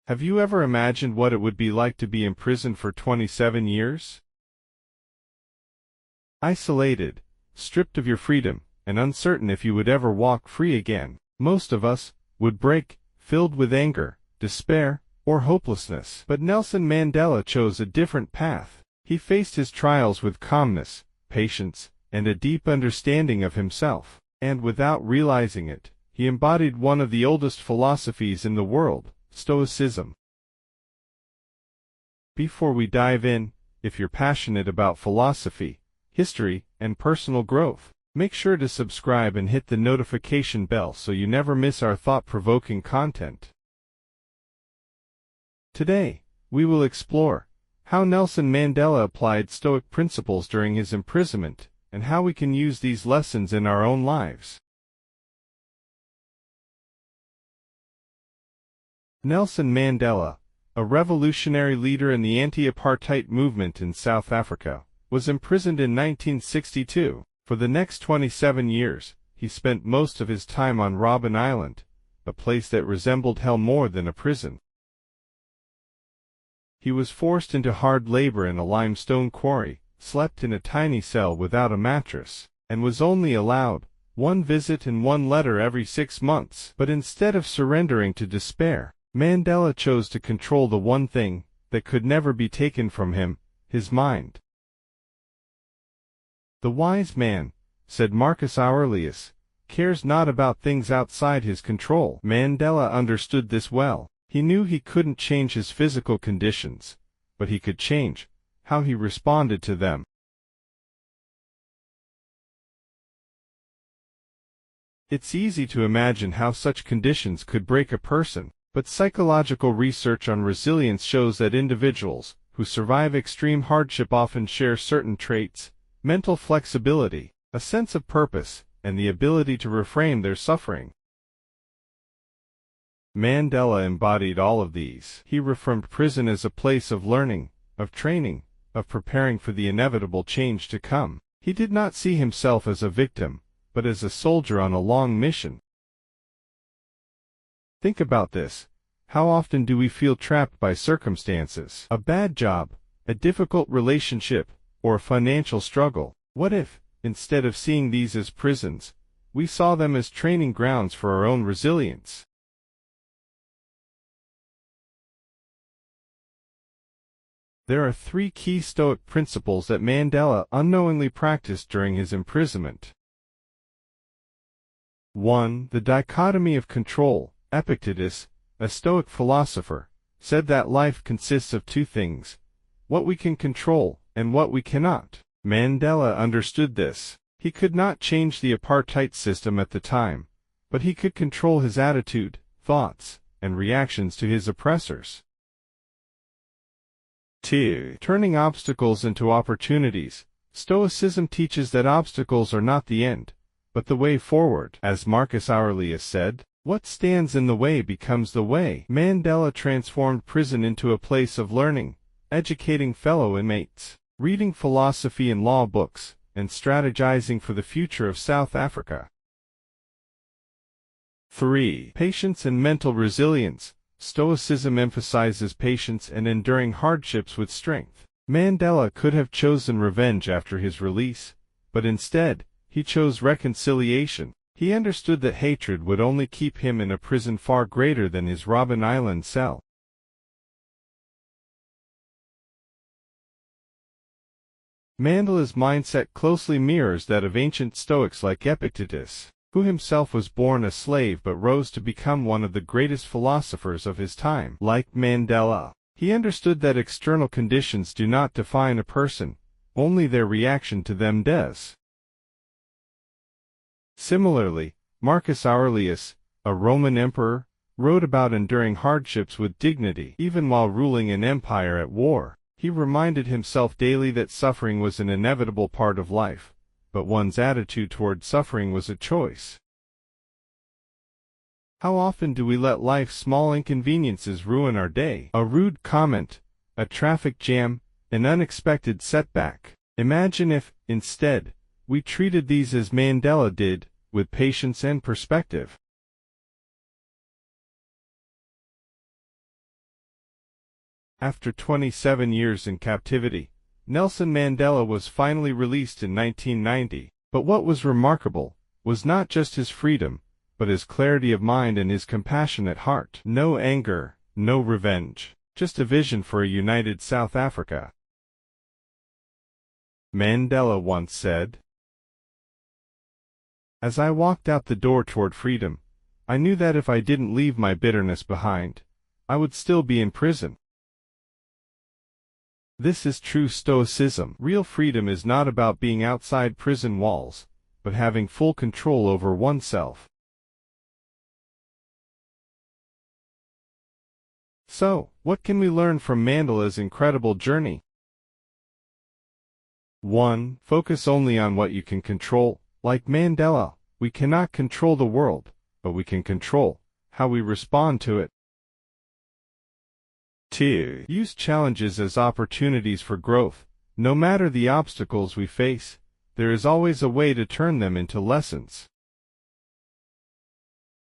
Have you ever imagined what it would be like to be imprisoned for 27 years? Isolated, stripped of your freedom, and uncertain if you would ever walk free again. Most of us would break, filled with anger, despair, or hopelessness. But Nelson Mandela chose a different path. He faced his trials with calmness, patience, and a deep understanding of himself. And without realizing it, he embodied one of the oldest philosophies in the world, Stoicism. Before we dive in, if you're passionate about philosophy, history, and personal growth, make sure to subscribe and hit the notification bell so you never miss our thought-provoking content. Today, we will explore how Nelson Mandela applied Stoic principles during his imprisonment, and how we can use these lessons in our own lives. Nelson Mandela, a revolutionary leader in the anti-apartheid movement in South Africa, was imprisoned in 1962. For the next 27 years, he spent most of his time on Robben Island, a place that resembled hell more than a prison. He was forced into hard labor in a limestone quarry, slept in a tiny cell without a mattress, and was only allowed one visit and one letter every 6 months. But instead of surrendering to despair, Mandela chose to control the one thing that could never be taken from him, his mind. "The wise man," said Marcus Aurelius, "cares not about things outside his control." Mandela understood this well. He knew he couldn't change his physical conditions, but he could change how he responded to them. It's easy to imagine how such conditions could break a person, but psychological research on resilience shows that individuals who survive extreme hardship often share certain traits: mental flexibility, a sense of purpose, and the ability to reframe their suffering. Mandela embodied all of these. He reframed prison as a place of learning, of training, of preparing for the inevitable change to come. He did not see himself as a victim, but as a soldier on a long mission. Think about this. How often do we feel trapped by circumstances? A bad job, a difficult relationship, or a financial struggle? What if, instead of seeing these as prisons, we saw them as training grounds for our own resilience? There are 3 key Stoic principles that Mandela unknowingly practiced during his imprisonment. 1. The dichotomy of control. Epictetus, a Stoic philosopher, said that life consists of 2 things: what we can control and what we cannot. Mandela understood this. He could not change the apartheid system at the time, but he could control his attitude, thoughts, and reactions to his oppressors. 2. Turning obstacles into opportunities. Stoicism teaches that obstacles are not the end, but the way forward. As Marcus Aurelius said, "What stands in the way becomes the way." Mandela transformed prison into a place of learning, educating fellow inmates, reading philosophy and law books, and strategizing for the future of South Africa. 3. Patience and mental resilience. Stoicism emphasizes patience and enduring hardships with strength. Mandela could have chosen revenge after his release, but instead, he chose reconciliation. He understood that hatred would only keep him in a prison far greater than his Robben Island cell. Mandela's mindset closely mirrors that of ancient Stoics like Epictetus, who himself was born a slave but rose to become one of the greatest philosophers of his time. Like Mandela, he understood that external conditions do not define a person, only their reaction to them does. Similarly, Marcus Aurelius, a Roman emperor, wrote about enduring hardships with dignity. Even while ruling an empire at war, he reminded himself daily that suffering was an inevitable part of life, but one's attitude toward suffering was a choice. How often do we let life's small inconveniences ruin our day? A rude comment, a traffic jam, an unexpected setback. Imagine if, instead, we treated these as Mandela did, with patience and perspective. After 27 years in captivity, Nelson Mandela was finally released in 1990. But what was remarkable was not just his freedom, but his clarity of mind and his compassionate heart. No anger, no revenge, just a vision for a united South Africa. Mandela once said, "As I walked out the door toward freedom, I knew that if I didn't leave my bitterness behind, I would still be in prison." This is true Stoicism. Real freedom is not about being outside prison walls, but having full control over oneself. So, what can we learn from Mandela's incredible journey? 1. Focus only on what you can control. Like Mandela, we cannot control the world, but we can control how we respond to it. 2. Use challenges as opportunities for growth. No matter the obstacles we face, there is always a way to turn them into lessons.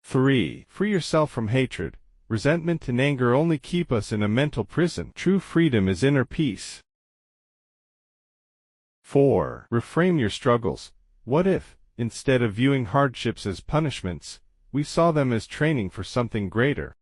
3. Free yourself from hatred. Resentment and anger only keep us in a mental prison. True freedom is inner peace. 4. Reframe your struggles. What if, instead of viewing hardships as punishments, we saw them as training for something greater?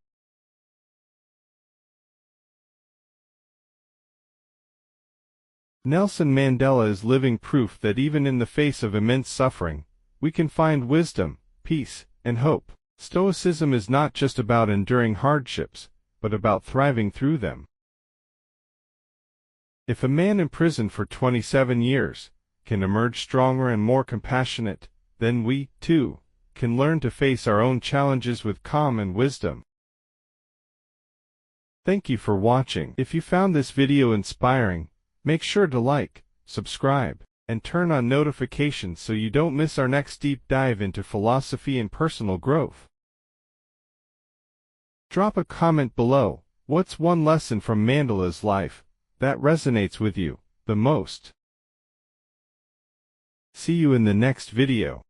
Nelson Mandela is living proof that even in the face of immense suffering, we can find wisdom, peace, and hope. Stoicism is not just about enduring hardships, but about thriving through them. If a man imprisoned for 27 years can emerge stronger and more compassionate, then we, too, can learn to face our own challenges with calm and wisdom. Thank you for watching. If you found this video inspiring, make sure to like, subscribe, and turn on notifications so you don't miss our next deep dive into philosophy and personal growth. Drop a comment below. What's one lesson from Mandela's life that resonates with you the most? See you in the next video.